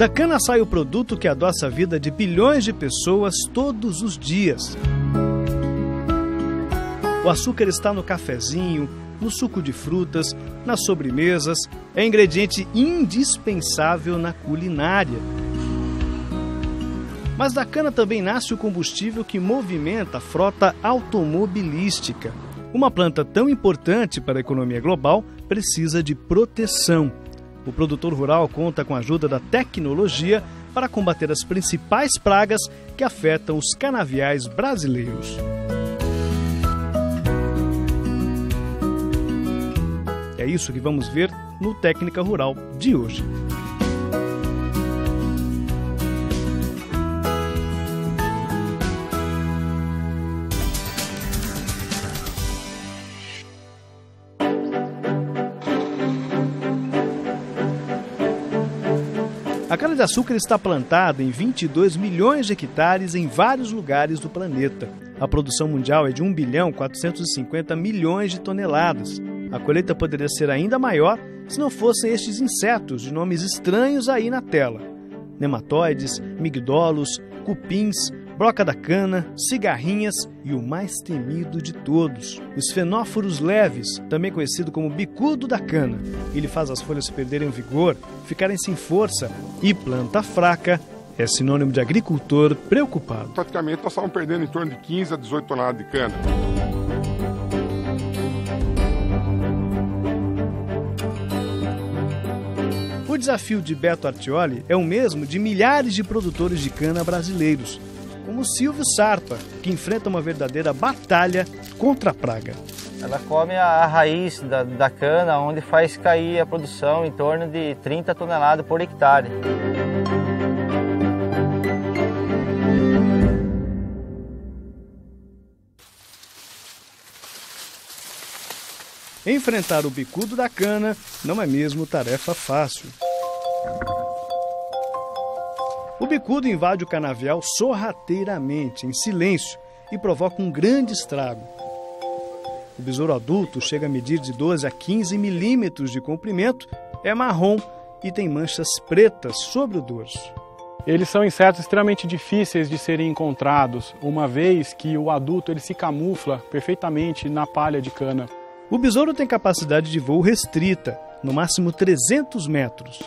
Da cana sai o produto que adoça a vida de bilhões de pessoas todos os dias. O açúcar está no cafezinho, no suco de frutas, nas sobremesas, é ingrediente indispensável na culinária. Mas da cana também nasce o combustível que movimenta a frota automobilística. Uma planta tão importante para a economia global precisa de proteção. O produtor rural conta com a ajuda da tecnologia para combater as principais pragas que afetam os canaviais brasileiros. É isso que vamos ver no Técnica Rural de hoje. A cana-de-açúcar está plantada em 22 milhões de hectares em vários lugares do planeta. A produção mundial é de 1 bilhão 450 milhões de toneladas. A colheita poderia ser ainda maior se não fossem estes insetos de nomes estranhos aí na tela. Nematóides, migdolos, cupins, broca da cana, cigarrinhas e o mais temido de todos, os fenóforos leves, também conhecido como bicudo da cana. Ele faz as folhas perderem o vigor, ficarem sem força, e planta fraca é sinônimo de agricultor preocupado. Praticamente nós estávamos perdendo em torno de 15 a 18 toneladas de cana. O desafio de Beto Artioli é o mesmo de milhares de produtores de cana brasileiros, como Silvio Sarpa, que enfrenta uma verdadeira batalha contra a praga. Ela come a raiz da cana, onde faz cair a produção em torno de 30 toneladas por hectare. Enfrentar o bicudo da cana não é mesmo tarefa fácil. O bicudo invade o canavial sorrateiramente, em silêncio, e provoca um grande estrago. O besouro adulto chega a medir de 12 a 15 milímetros de comprimento, é marrom e tem manchas pretas sobre o dorso. Eles são insetos extremamente difíceis de serem encontrados, uma vez que o adulto ele se camufla perfeitamente na palha de cana. O besouro tem capacidade de voo restrita, no máximo 300 metros.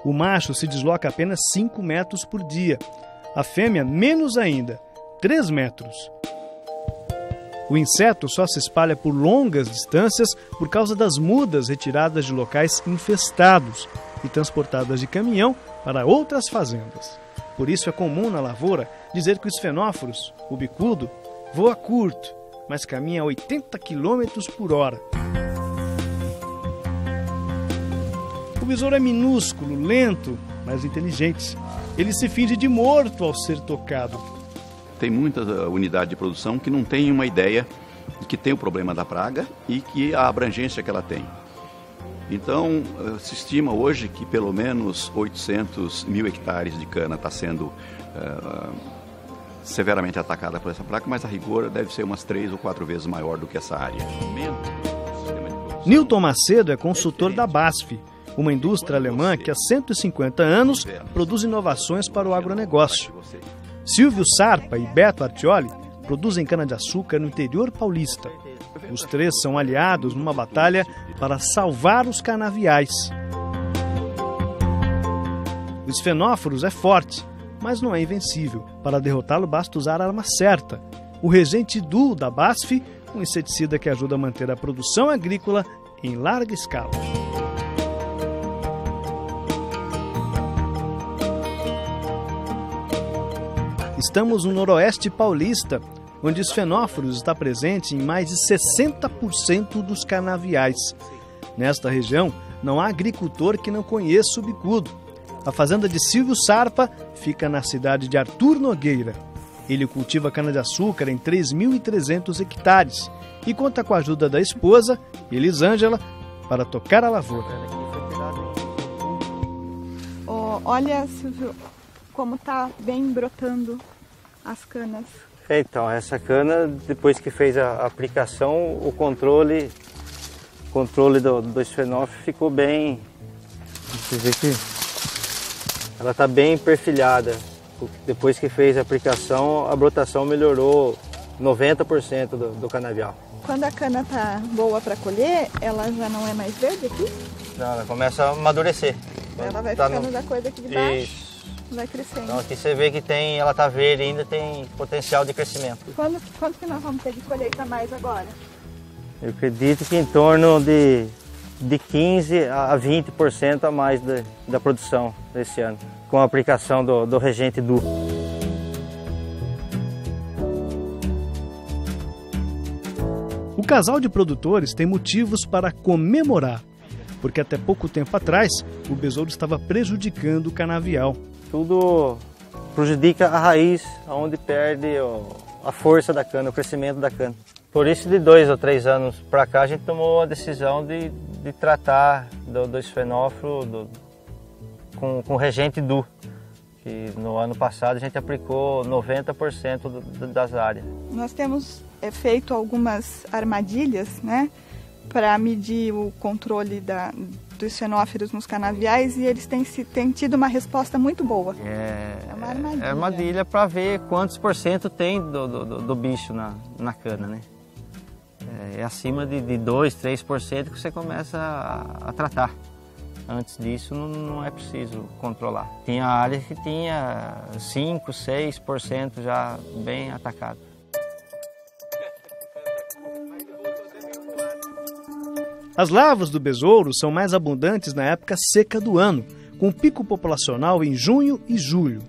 O macho se desloca apenas 5 metros por dia. A fêmea, menos ainda, 3 metros. O inseto só se espalha por longas distâncias por causa das mudas retiradas de locais infestados e transportadas de caminhão para outras fazendas. Por isso é comum na lavoura dizer que os fenóforos, o bicudo, voa curto, mas caminha a 80 km por hora. O besouro é minúsculo, lento, mas inteligente. Ele se finge de morto ao ser tocado. Tem muita unidade de produção que não tem uma ideia de que tem o problema da praga e que a abrangência que ela tem. Então, se estima hoje que pelo menos 800 mil hectares de cana está sendo severamente atacada por essa praga, mas a rigor deve ser umas 3 ou 4 vezes maior do que essa área. Newton Macedo é consultor da BASF, uma indústria alemã que há 150 anos produz inovações para o agronegócio. Silvio Sarpa e Beto Artioli produzem cana-de-açúcar no interior paulista. Os três são aliados numa batalha para salvar os canaviais. Os fenóforos é forte, mas não é invencível. Para derrotá-lo basta usar a arma certa. O Regente Duo da BASF, um inseticida que ajuda a manter a produção agrícola em larga escala. Estamos no noroeste paulista, onde os fenóforos está presente em mais de 60% dos canaviais. Nesta região, não há agricultor que não conheça o bicudo. A fazenda de Silvio Sarpa fica na cidade de Arthur Nogueira. Ele cultiva cana-de-açúcar em 3.300 hectares e conta com a ajuda da esposa, Elisângela, para tocar a lavoura. Olha, Silvio, como está bem brotando as canas. Então, essa cana, depois que fez a aplicação, o controle dos fenófilos ficou bem. Você vê que ela está bem perfilhada. Depois que fez a aplicação, a brotação melhorou 90% do canavial. Quando a cana está boa para colher, ela já não é mais verde aqui? Não, ela começa a amadurecer. Ela vai ficando da cor daqui de baixo. Isso. Vai crescendo. Então aqui você vê que ela está verde ainda, tem potencial de crescimento. Quanto que nós vamos ter de colheita mais agora? Eu acredito que em torno de 15% a 20% a mais da produção desse ano, com a aplicação do Regente Duo. O casal de produtores tem motivos para comemorar, porque até pouco tempo atrás o besouro estava prejudicando o canavial. Tudo prejudica a raiz, onde perde a força da cana, o crescimento da cana. Por isso, de 2 ou 3 anos para cá, a gente tomou a decisão de tratar do esfenófilo com o Regente Duo, que no ano passado a gente aplicou 90% das áreas. Nós temos feito algumas armadilhas, né, para medir o controle dos fenófilos nos canaviais, e eles têm tido uma resposta muito boa. É uma armadilha. É armadilha para ver quantos % tem do bicho na cana, né? É acima de 2, 3% que você começa a tratar. Antes disso não é preciso controlar. Tinha áreas que tinha 5, 6% já bem atacado. As larvas do besouro são mais abundantes na época seca do ano, com pico populacional em junho e julho.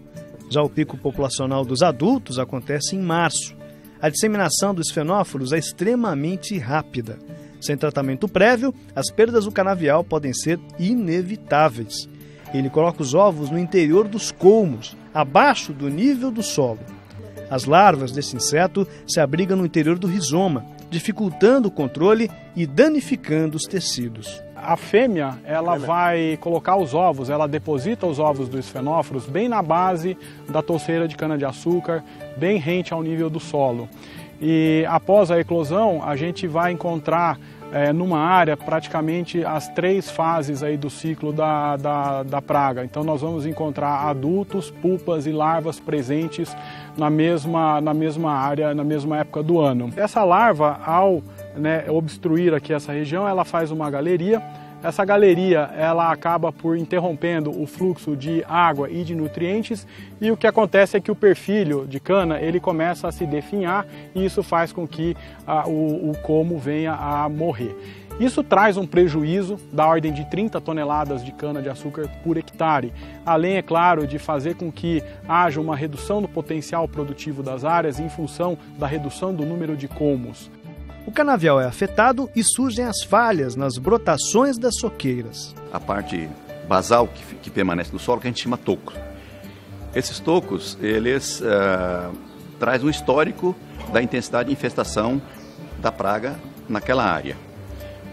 Já o pico populacional dos adultos acontece em março. A disseminação dos fenófilos é extremamente rápida. Sem tratamento prévio, as perdas do canavial podem ser inevitáveis. Ele coloca os ovos no interior dos colmos, abaixo do nível do solo. As larvas desse inseto se abrigam no interior do rizoma, dificultando o controle e danificando os tecidos. A fêmea, ela vai colocar os ovos, ela deposita os ovos dos fenófilos bem na base da touceira de cana-de-açúcar, bem rente ao nível do solo. E após a eclosão, a gente vai encontrar numa área praticamente as 3 fases aí do ciclo da praga. Então nós vamos encontrar adultos, pupas e larvas presentes na mesma área, na mesma época do ano. Essa larva, ao obstruir aqui essa região, ela faz uma galeria. Essa galeria ela acaba por interrompendo o fluxo de água e de nutrientes, e o que acontece é que o perfilho de cana ele começa a se definhar, e isso faz com que o colmo venha a morrer. Isso traz um prejuízo da ordem de 30 toneladas de cana-de-açúcar por hectare, além, é claro, de fazer com que haja uma redução do potencial produtivo das áreas em função da redução do número de colmos. O canavial é afetado e surgem as falhas nas brotações das soqueiras. A parte basal que permanece no solo, que a gente chama toco. Esses tocos, eles trazem um histórico da intensidade de infestação da praga naquela área.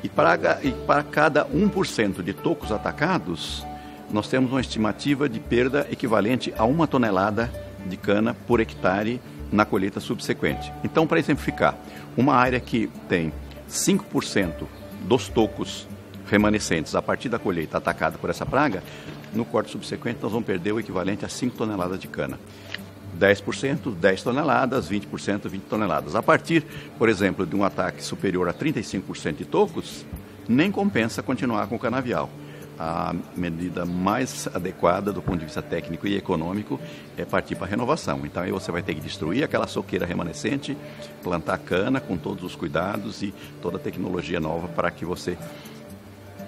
E para cada 1% de tocos atacados, nós temos uma estimativa de perda equivalente a 1 tonelada de cana por hectare na colheita subsequente. Então, para exemplificar, uma área que tem 5% dos tocos remanescentes a partir da colheita atacada por essa praga, no corte subsequente nós vamos perder o equivalente a 5 toneladas de cana. 10%, 10 toneladas, 20%, 20 toneladas. A partir, por exemplo, de um ataque superior a 35% de tocos, nem compensa continuar com o canavial. A medida mais adequada do ponto de vista técnico e econômico é partir para a renovação. Então aí você vai ter que destruir aquela soqueira remanescente, plantar cana com todos os cuidados e toda a tecnologia nova para que você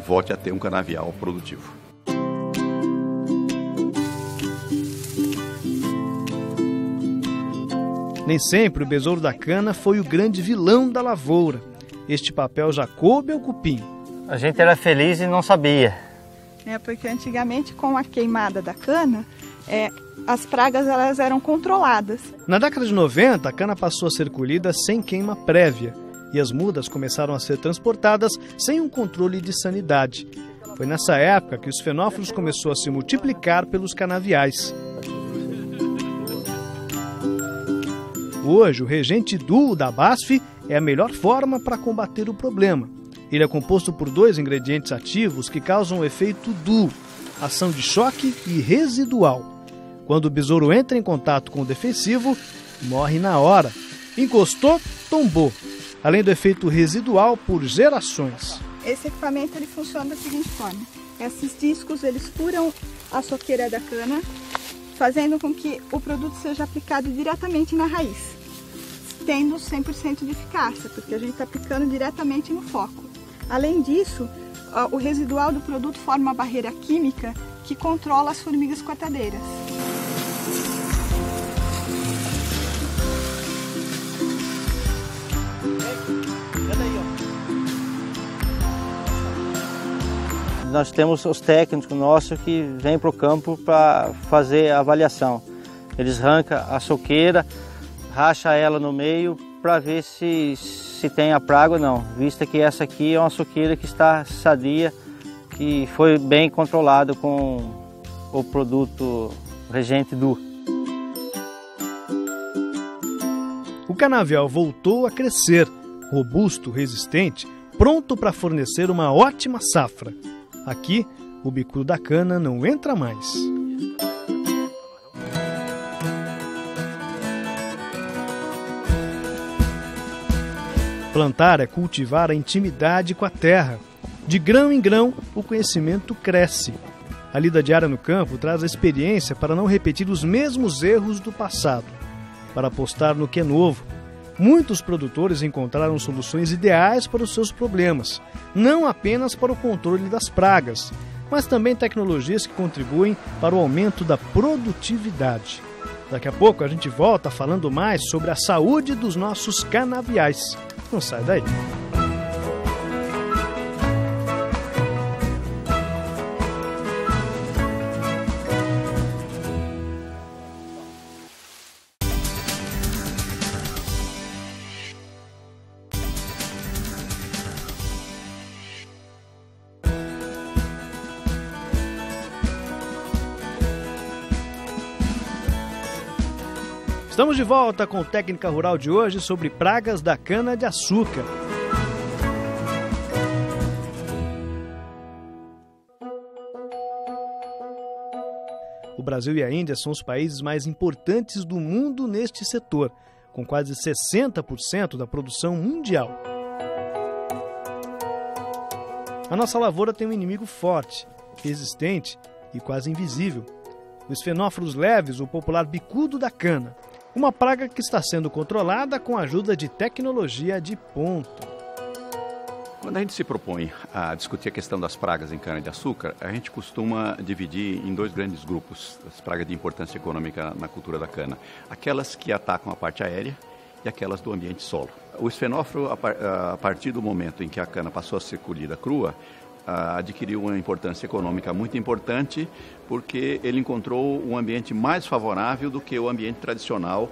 volte a ter um canavial produtivo. Nem sempre o besouro da cana foi o grande vilão da lavoura. Este papel já coube ao cupim. A gente era feliz e não sabia. Porque antigamente, com a queimada da cana, as pragas elas eram controladas. Na década de 90, a cana passou a ser colhida sem queima prévia e as mudas começaram a ser transportadas sem um controle de sanidade. Foi nessa época que os fenófilos começou a se multiplicar pelos canaviais. Hoje, o Regente Duo da BASF é a melhor forma para combater o problema. Ele é composto por 2 ingredientes ativos que causam o efeito Duo. ação de choque e residual. Quando o besouro entra em contato com o defensivo, morre na hora. Encostou, tombou. Além do efeito residual por gerações. Esse equipamento ele funciona da seguinte forma. Esses discos eles furam a soqueira da cana, fazendo com que o produto seja aplicado diretamente na raiz, tendo 100% de eficácia, porque a gente está aplicando diretamente no foco. Além disso, o residual do produto forma uma barreira química que controla as formigas cortadeiras. Nós temos os técnicos nossos que vêm para o campo para fazer a avaliação. Eles arrancam a soqueira, racha ela no meio para ver se tem a praga ou não. Vista que essa aqui é uma soqueira que está sadia, que foi bem controlado com o produto Regente Duo. O canavial voltou a crescer, robusto, resistente, pronto para fornecer uma ótima safra. Aqui, o bicudo da cana não entra mais. Plantar é cultivar a intimidade com a terra. De grão em grão, o conhecimento cresce. A lida diária no campo traz a experiência para não repetir os mesmos erros do passado, para apostar no que é novo. Muitos produtores encontraram soluções ideais para os seus problemas, não apenas para o controle das pragas, mas também tecnologias que contribuem para o aumento da produtividade. Daqui a pouco a gente volta falando mais sobre a saúde dos nossos canaviais. Não sai daí. Estamos de volta com Técnica Rural de hoje sobre pragas da cana-de-açúcar. O Brasil e a Índia são os países mais importantes do mundo neste setor, com quase 60% da produção mundial. A nossa lavoura tem um inimigo forte, resistente e quase invisível. Os fenófilos leves, o popular bicudo da cana. Uma praga que está sendo controlada com a ajuda de tecnologia de ponta. Quando a gente se propõe a discutir a questão das pragas em cana-de-açúcar, a gente costuma dividir em dois grandes grupos as pragas de importância econômica na cultura da cana. Aquelas que atacam a parte aérea e aquelas do ambiente solo. O esfenófilo, a partir do momento em que a cana passou a ser colhida crua, adquiriu uma importância econômica muito importante, porque ele encontrou um ambiente mais favorável do que o ambiente tradicional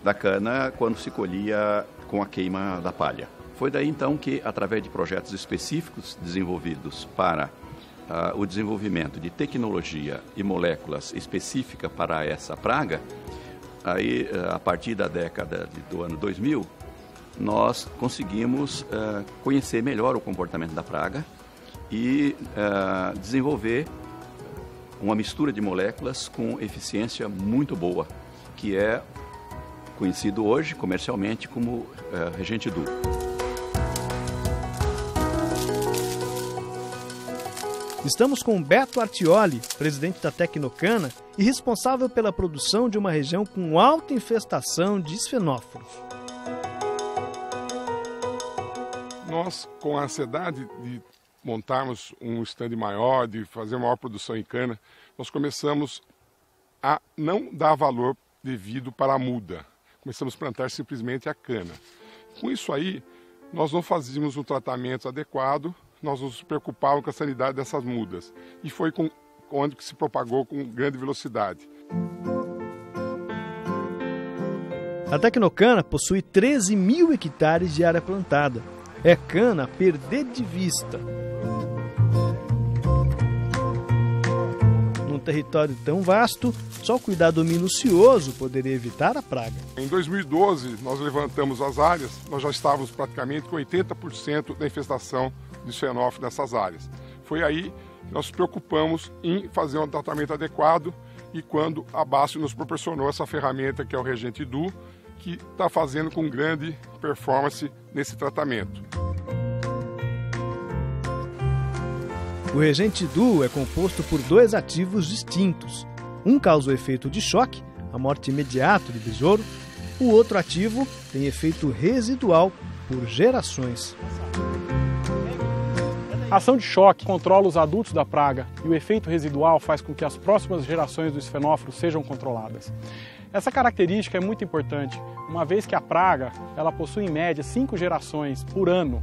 da cana quando se colhia com a queima da palha. Foi daí então que, através de projetos específicos desenvolvidos para o desenvolvimento de tecnologia e moléculas específicas para essa praga, aí, a partir da década do ano 2000, nós conseguimos conhecer melhor o comportamento da praga e desenvolver uma mistura de moléculas com eficiência muito boa, que é conhecido hoje comercialmente como Regente Duo. Estamos com Beto Artioli, presidente da Tecnocana e responsável pela produção de uma região com alta infestação de esfenófilos. Nós, com a ansiedade de montarmos um stand maior, de fazer maior produção em cana, nós começamos a não dar valor devido para a muda. Começamos a plantar simplesmente a cana. Com isso aí, nós não fazíamos um tratamento adequado, nós nos preocupávamos com a sanidade dessas mudas. E foi onde se propagou com grande velocidade. A Tecnocana possui 13 mil hectares de área plantada. É cana a perder de vista. Num território tão vasto, só cuidado minucioso poderia evitar a praga. Em 2012, nós levantamos as áreas, nós já estávamos praticamente com 80% da infestação de esfenófilo nessas áreas. Foi aí nós nos preocupamos em fazer um tratamento adequado e quando a BASF nos proporcionou essa ferramenta que é o Reagente Duo, que está fazendo com grande performance nesse tratamento. O reagente Duo é composto por 2 ativos distintos. Um causa o efeito de choque, a morte imediata do besouro. O outro ativo tem efeito residual por gerações. A ação de choque controla os adultos da praga e o efeito residual faz com que as próximas gerações do esfenófilo sejam controladas. Essa característica é muito importante, uma vez que a praga ela possui em média 5 gerações por ano.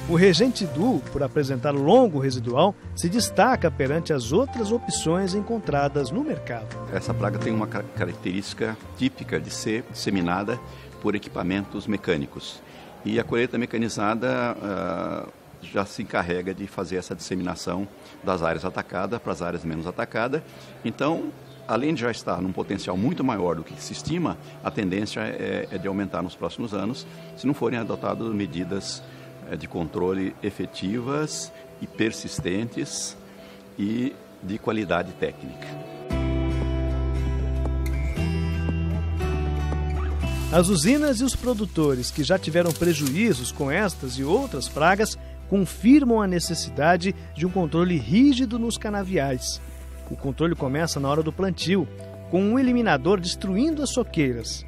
O reagente Duo, por apresentar longo residual, se destaca perante as outras opções encontradas no mercado. Essa praga tem uma característica típica de ser disseminada por equipamentos mecânicos. E a colheita mecanizada já se encarrega de fazer essa disseminação das áreas atacadas para as áreas menos atacadas. Então, além de já estar num potencial muito maior do que se estima, a tendência é de aumentar nos próximos anos, se não forem adotadas medidas de controle efetivas e persistentes e de qualidade técnica. As usinas e os produtores que já tiveram prejuízos com estas e outras pragas confirmam a necessidade de um controle rígido nos canaviais. O controle começa na hora do plantio, com um eliminador destruindo as soqueiras.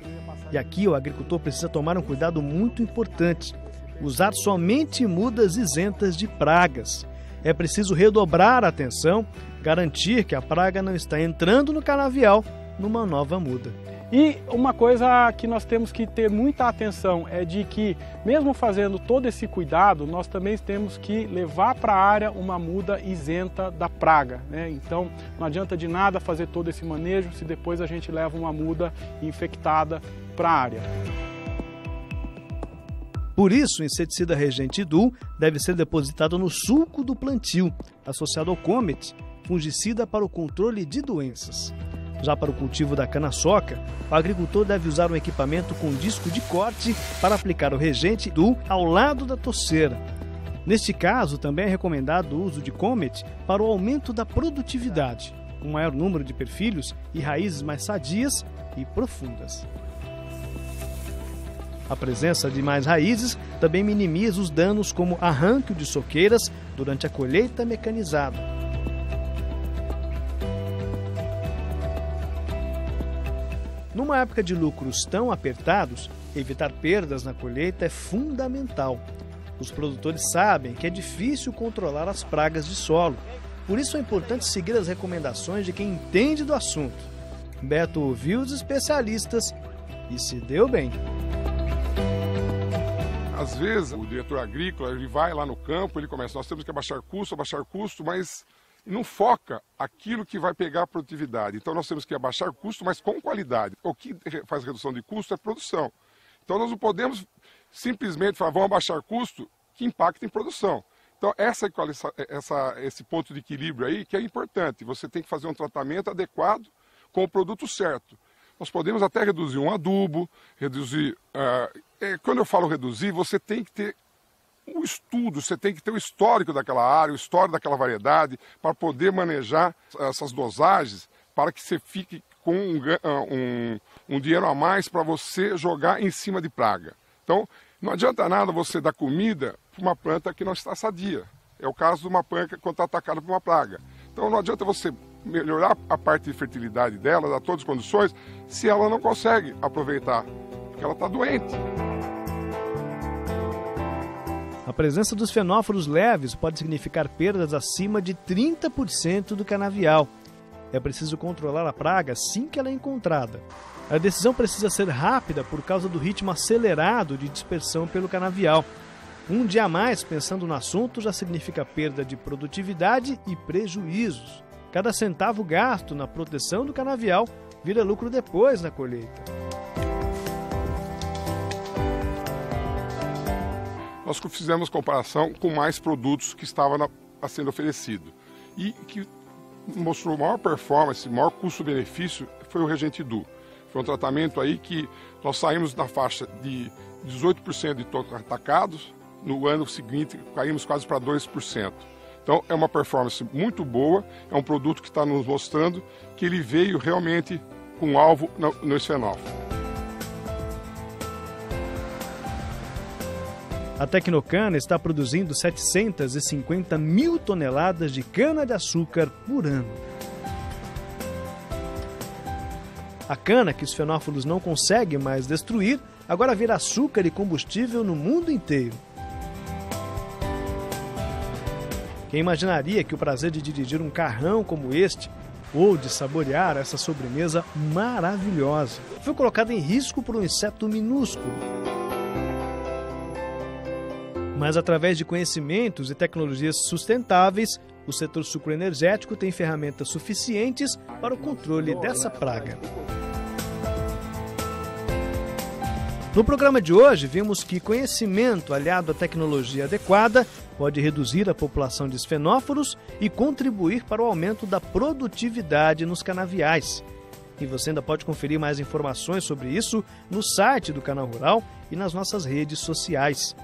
E aqui o agricultor precisa tomar um cuidado muito importante: usar somente mudas isentas de pragas. É preciso redobrar a atenção, garantir que a praga não está entrando no canavial numa nova muda. E uma coisa que nós temos que ter muita atenção é de que, mesmo fazendo todo esse cuidado, nós também temos que levar para a área uma muda isenta da praga, né? Então, não adianta de nada fazer todo esse manejo se depois a gente leva uma muda infectada para a área. Por isso, o inseticida Reagente Duo deve ser depositado no sulco do plantio, associado ao Comet, fungicida para o controle de doenças. Já para o cultivo da cana-soca, o agricultor deve usar um equipamento com disco de corte para aplicar o Reagente Duo ao lado da toceira. Neste caso, também é recomendado o uso de Comet para o aumento da produtividade, um maior número de perfilhos e raízes mais sadias e profundas. A presença de mais raízes também minimiza os danos como arranque de soqueiras durante a colheita mecanizada. Numa época de lucros tão apertados, evitar perdas na colheita é fundamental. Os produtores sabem que é difícil controlar as pragas de solo. Por isso é importante seguir as recomendações de quem entende do assunto. Beto ouviu os especialistas e se deu bem. Às vezes, o diretor agrícola ele vai lá no campo, ele começa, nós temos que abaixar custo, mas não foca aquilo que vai pegar a produtividade. Então, nós temos que abaixar custo, mas com qualidade. O que faz redução de custo é produção. Então, nós não podemos simplesmente falar, vamos abaixar custo que impacta em produção. Então, esse ponto de equilíbrio aí que é importante. Você tem que fazer um tratamento adequado com o produto certo. Nós podemos até reduzir um adubo, reduzir... quando eu falo reduzir, você tem que ter um estudo, você tem que ter o histórico daquela área, o histórico daquela variedade, para poder manejar essas dosagens, para que você fique com um dinheiro a mais para você jogar em cima de praga. Então, não adianta nada você dar comida para uma planta que não está sadia. É o caso de uma planta quando está atacada por uma praga. Então, não adianta você melhorar a parte de fertilidade dela, dar todas as condições, se ela não consegue aproveitar, porque ela está doente. A presença dos fenóforos leves pode significar perdas acima de 30% do canavial. É preciso controlar a praga assim que ela é encontrada. A decisão precisa ser rápida por causa do ritmo acelerado de dispersão pelo canavial. Um dia a mais pensando no assunto já significa perda de produtividade e prejuízos. Cada centavo gasto na proteção do canavial vira lucro depois na colheita. Nós fizemos comparação com mais produtos que estavam sendo oferecido e que mostrou maior performance, maior custo-benefício foi o Reagente Duo. Foi um tratamento aí que nós saímos na faixa de 18% de todos atacados, no ano seguinte caímos quase para 2%. Então é uma performance muito boa, é um produto que está nos mostrando que ele veio realmente com um alvo no esfenófilo. A Tecnocana está produzindo 750 mil toneladas de cana-de-açúcar por ano. A cana que os fenófilos não conseguem mais destruir, agora vira açúcar e combustível no mundo inteiro. Quem imaginaria que o prazer de dirigir um carrão como este, ou de saborear essa sobremesa maravilhosa, foi colocado em risco por um inseto minúsculo. Mas através de conhecimentos e tecnologias sustentáveis, o setor sucroenergético tem ferramentas suficientes para o controle dessa praga. No programa de hoje, vimos que conhecimento aliado à tecnologia adequada pode reduzir a população de esfenóforos e contribuir para o aumento da produtividade nos canaviais. E você ainda pode conferir mais informações sobre isso no site do Canal Rural e nas nossas redes sociais.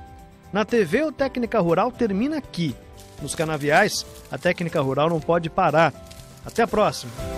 Na TV, o Técnica Rural termina aqui. Nos canaviais, a Técnica Rural não pode parar. Até a próxima!